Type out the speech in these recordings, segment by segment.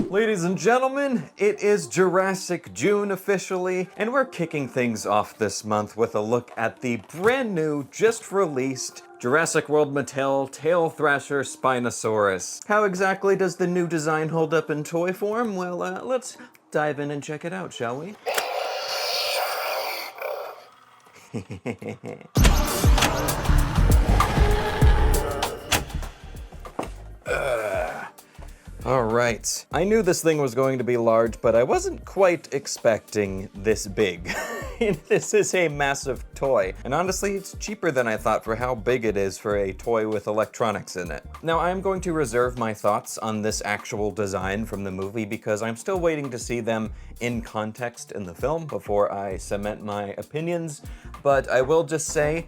Ladies and gentlemen, it is Jurassic June officially, and we're kicking things off this month with a look at the brand new, just released Jurassic World Mattel Tail Thrasher Spinosaurus. How exactly does the new design hold up in toy form? Well, let's dive in and check it out, shall we? All right. I knew this thing was going to be large, but I wasn't quite expecting this big. This is a massive toy, and honestly, it's cheaper than I thought for how big it is for a toy with electronics in it. Now, I'm going to reserve my thoughts on this actual design from the movie because I'm still waiting to see them in context in the film before I cement my opinions, but I will just say,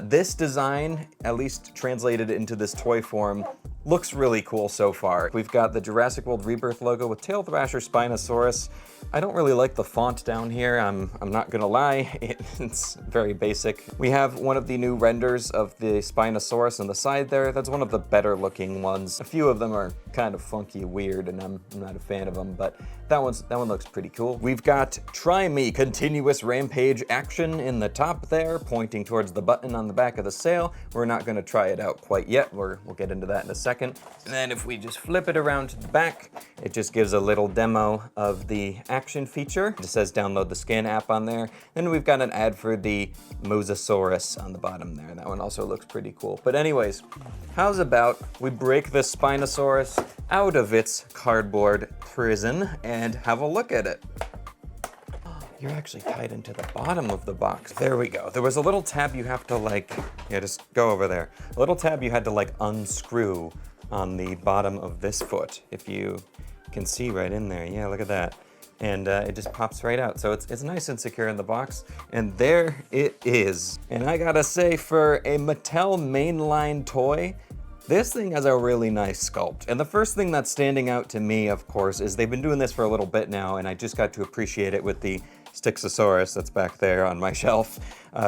this design, at least translated into this toy form, looks really cool so far. We've got the Jurassic World Rebirth logo with Tail Thrasher Spinosaurus. I don't really like the font down here, I'm not gonna lie, it's very basic. We have one of the new renders of the Spinosaurus on the side there. That's one of the better looking ones. A few of them are kind of funky, weird, and I'm not a fan of them, but that one looks pretty cool. We've got Try Me continuous rampage action in the top there, pointing towards the button on the back of the sail. We're not gonna try it out quite yet. We'll get into that in a second. And then if we just flip it around to the back, it just gives a little demo of the action feature. It says download the scan app on there. Then we've got an ad for the Mosasaurus on the bottom there. That one also looks pretty cool. But anyways, how's about we break the Spinosaurus out of its cardboard prison and have a look at it. You're actually tied into the bottom of the box. There we go. There was a little tab you have to just go over there. A little tab you had to unscrew on the bottom of this foot. If you can see right in there. Yeah, look at that. And it just pops right out. So it's nice and secure in the box. And there it is. And I gotta say, for a Mattel mainline toy, this thing has a really nice sculpt. And the first thing that's standing out to me, of course, is they've been doing this for a little bit now, and I just got to appreciate it with the Stixosaurus that's back there on my shelf.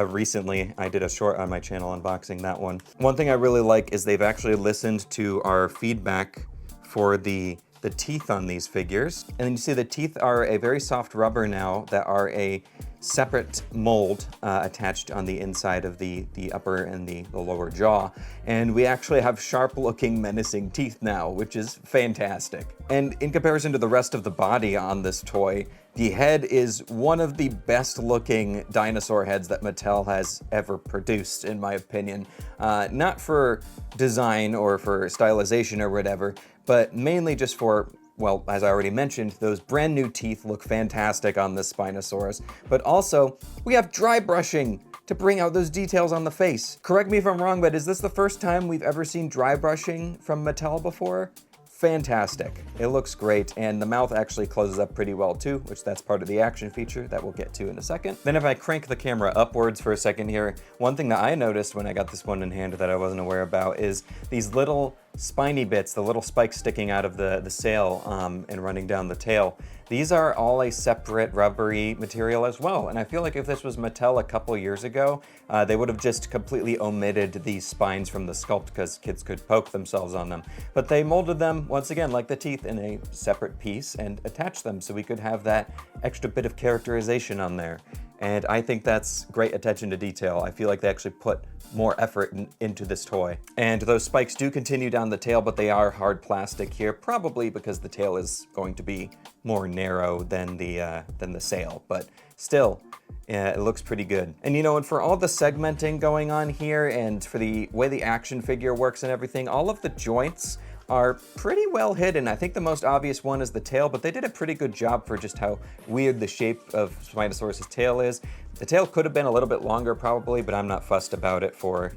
Recently, I did a short on my channel unboxing that one. One thing I really like is they've actually listened to our feedback for the teeth on these figures. And then you see the teeth are a very soft rubber now that are a separate mold attached on the inside of the upper and the lower jaw. And we actually have sharp looking menacing teeth now, which is fantastic. And in comparison to the rest of the body on this toy, the head is one of the best looking dinosaur heads that Mattel has ever produced, in my opinion. Not for design or for stylization or whatever, but mainly just for, well, as I already mentioned, those brand new teeth look fantastic on this Spinosaurus, but also we have dry brushing to bring out those details on the face. Correct me if I'm wrong, but is this the first time we've ever seen dry brushing from Mattel before? Fantastic. It looks great, and the mouth actually closes up pretty well too, which that's part of the action feature that we'll get to in a second. Then if I crank the camera upwards for a second here, one thing that I noticed when I got this one in hand that I wasn't aware about is these little spiny bits, the little spikes sticking out of the sail and running down the tail. These are all a separate rubbery material as well, and I feel like if this was Mattel a couple years ago, they would have just completely omitted these spines from the sculpt because kids could poke themselves on them. But they molded them, once again, like the teeth, in a separate piece and attached them so we could have that extra bit of characterization on there. And I think that's great attention to detail. I feel like they actually put more effort into this toy. And those spikes do continue down the tail, but they are hard plastic here, probably because the tail is going to be more narrow than the sail, but still, yeah, it looks pretty good. And and for all the segmenting going on here and for the way the action figure works and everything, all of the joints are pretty well hidden. I think the most obvious one is the tail, but they did a pretty good job for just how weird the shape of Spinosaurus's tail is. The tail could have been a little bit longer probably, but I'm not fussed about it for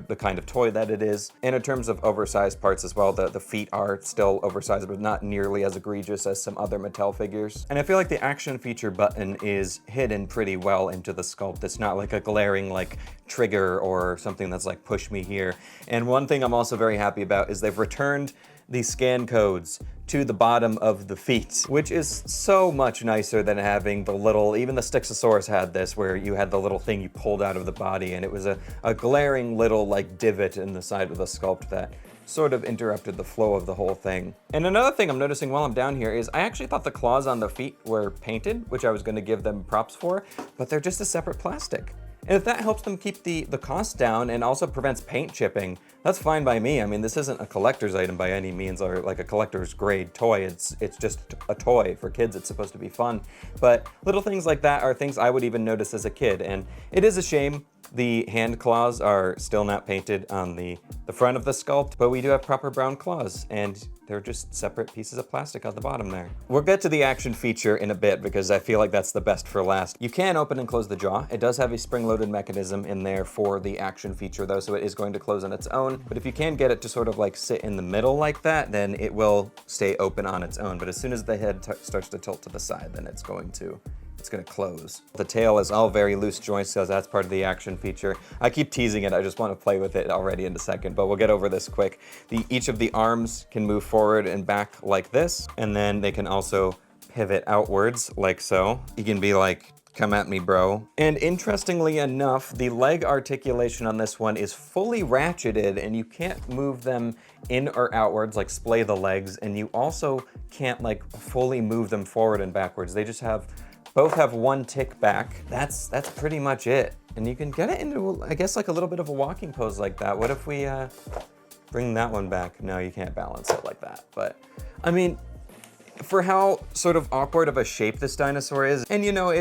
the kind of toy that it is. And in terms of oversized parts as well, the feet are still oversized, but not nearly as egregious as some other Mattel figures. And I feel like the action feature button is hidden pretty well into the sculpt. It's not like a glaring trigger or something that's like push me here. And one thing I'm also very happy about is they've returned the scan codes to the bottom of the feet, which is so much nicer than having the little, even the Stixosaurus had this, where you had the little thing you pulled out of the body, and it was a glaring little divot in the side of the sculpt that sort of interrupted the flow of the whole thing. And another thing I'm noticing while I'm down here is I actually thought the claws on the feet were painted, which I was gonna give them props for, but they're just a separate plastic. And if that helps them keep the cost down and also prevents paint chipping, that's fine by me. I mean, this isn't a collector's item by any means or like a collector's grade toy. It's just a toy. For kids, it's supposed to be fun. But little things like that are things I would even notice as a kid. And it is a shame the hand claws are still not painted on the front of the sculpt, but we do have proper brown claws, and they're just separate pieces of plastic on the bottom there. We'll get to the action feature in a bit because I feel like that's the best for last. You can open and close the jaw. It does have a spring-loaded mechanism in there for the action feature though, so it is going to close on its own. But if you can get it to sort of like sit in the middle like that, then it will stay open on its own. But as soon as the head starts to tilt to the side, then it's going to close. The tail is all very loose joints, so that's part of the action feature. I keep teasing it, I just want to play with it already in a second, but we'll get over this quick. Each of the arms can move forward and back like this, and then they can also pivot outwards like so. You can be like, come at me, bro. And interestingly enough, the leg articulation on this one is fully ratcheted, and you can't move them in or outwards, like splay the legs, and you also can't like fully move them forward and backwards. They just both have one tick back. That's pretty much it. And you can get it into, I guess, like a little bit of a walking pose like that. What if we bring that one back? No, you can't balance it like that. But I mean, for how sort of awkward of a shape this dinosaur is, and you know,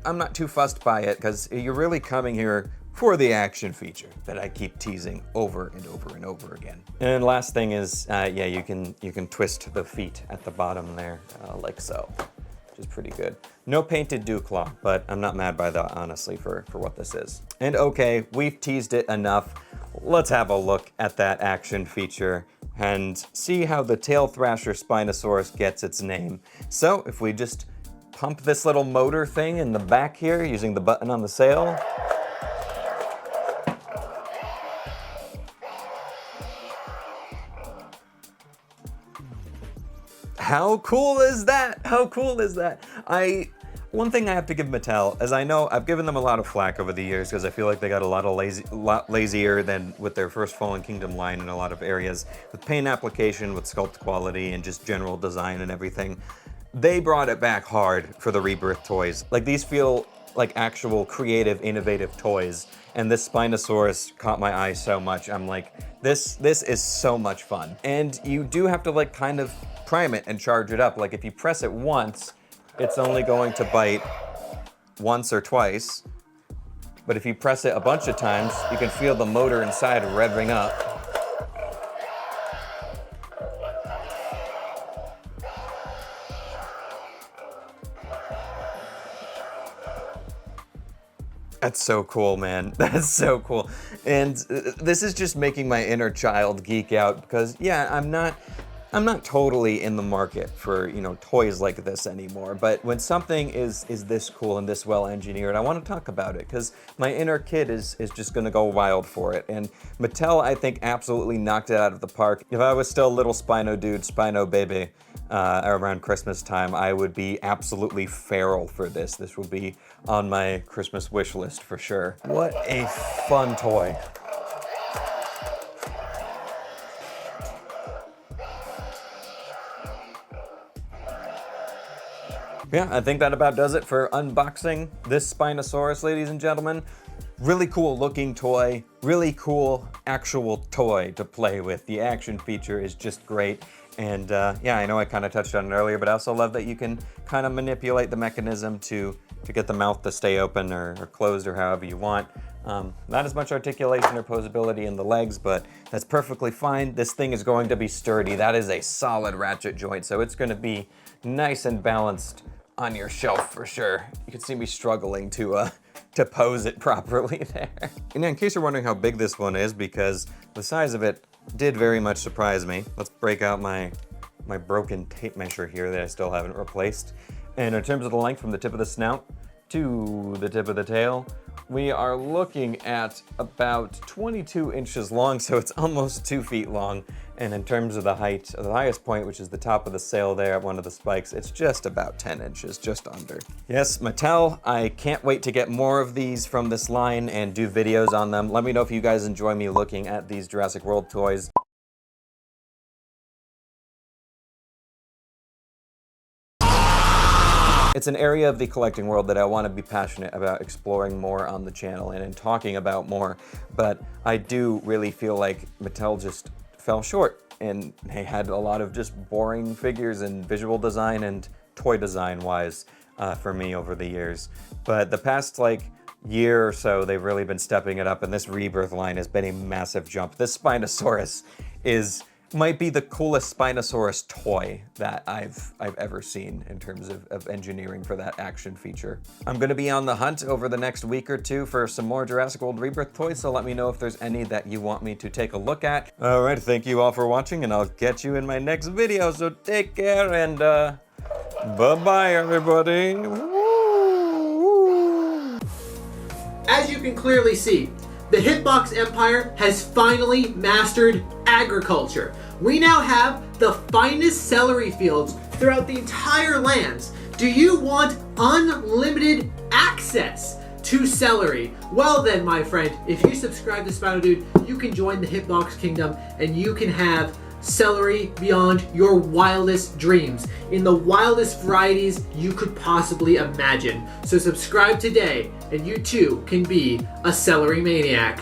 I'm not too fussed by it because you're really coming here for the action feature that I keep teasing over and over and over again. And last thing is, yeah, you can twist the feet at the bottom there, like so. Is pretty good. No painted dew claw, but I'm not mad by that, honestly, for what this is. And okay, we've teased it enough. Let's have a look at that action feature and see how the tail Thrasher Spinosaurus gets its name. So if we just pump this little motor thing in the back here using the button on the sail, how cool is that? How cool is that? One thing I have to give Mattel, as I know I've given them a lot of flack over the years because I feel like they got a lot lazier than with their first Fallen Kingdom line in a lot of areas. With paint application, with sculpt quality, and just general design and everything. They brought it back hard for the Rebirth toys. Like, these feel like actual creative, innovative toys. And this Spinosaurus caught my eye so much. I'm like, this is so much fun. And you do have to like kind of prime it and charge it up. Like if you press it once, it's only going to bite once or twice. But if you press it a bunch of times, you can feel the motor inside revving up. That's so cool, man. That's so cool. And this is just making my inner child geek out because, yeah, I'm not totally in the market for, you know, toys like this anymore. But when something is this cool and this well engineered, I want to talk about it because my inner kid is just going to go wild for it. And Mattel, I think, absolutely knocked it out of the park. If I was still a little Spino-Dude, Spino baby, around Christmas time, I would be absolutely feral for this. This would be on my Christmas wish list for sure. What a fun toy. Yeah, I think that about does it for unboxing this Spinosaurus, ladies and gentlemen. Really cool looking toy, really cool actual toy to play with. The action feature is just great. And yeah, I know I kind of touched on it earlier, but I also love that you can kind of manipulate the mechanism to get the mouth to stay open or closed or however you want. Not as much articulation or posability in the legs, but that's perfectly fine. This thing is going to be sturdy. That is a solid ratchet joint, so it's going to be nice and balanced on your shelf for sure. You can see me struggling to pose it properly there. And in case you're wondering how big this one is, because the size of it did very much surprise me. Let's break out my broken tape measure here that I still haven't replaced. And in terms of the length from the tip of the snout to the tip of the tail, we are looking at about 22 inches long, so it's almost 2 feet long. And in terms of the height, the highest point, which is the top of the sail there at one of the spikes, it's just about 10 inches, just under. Yes, Mattel, I can't wait to get more of these from this line and do videos on them. Let me know if you guys enjoy me looking at these Jurassic World toys. It's an area of the collecting world that I want to be passionate about exploring more on the channel and in talking about more, but I do really feel like Mattel just fell short, and they had a lot of just boring figures and visual design and toy design wise for me over the years. But the past year or so, they've really been stepping it up, and this Rebirth line has been a massive jump. This Spinosaurus might be the coolest Spinosaurus toy that I've ever seen in terms of engineering for that action feature. I'm gonna be on the hunt over the next week or two for some more Jurassic World Rebirth toys, so let me know if there's any that you want me to take a look at. All right, thank you all for watching, and I'll catch you in my next video, so take care, and bye-bye, everybody. As you can clearly see, the Hitbox Empire has finally mastered agriculture. We now have the finest celery fields throughout the entire lands. Do you want unlimited access to celery? Well then, my friend, if you subscribe to SpinoDude, you can join the Hitbox Kingdom and you can have celery beyond your wildest dreams, in the wildest varieties you could possibly imagine. So subscribe today and you too can be a celery maniac.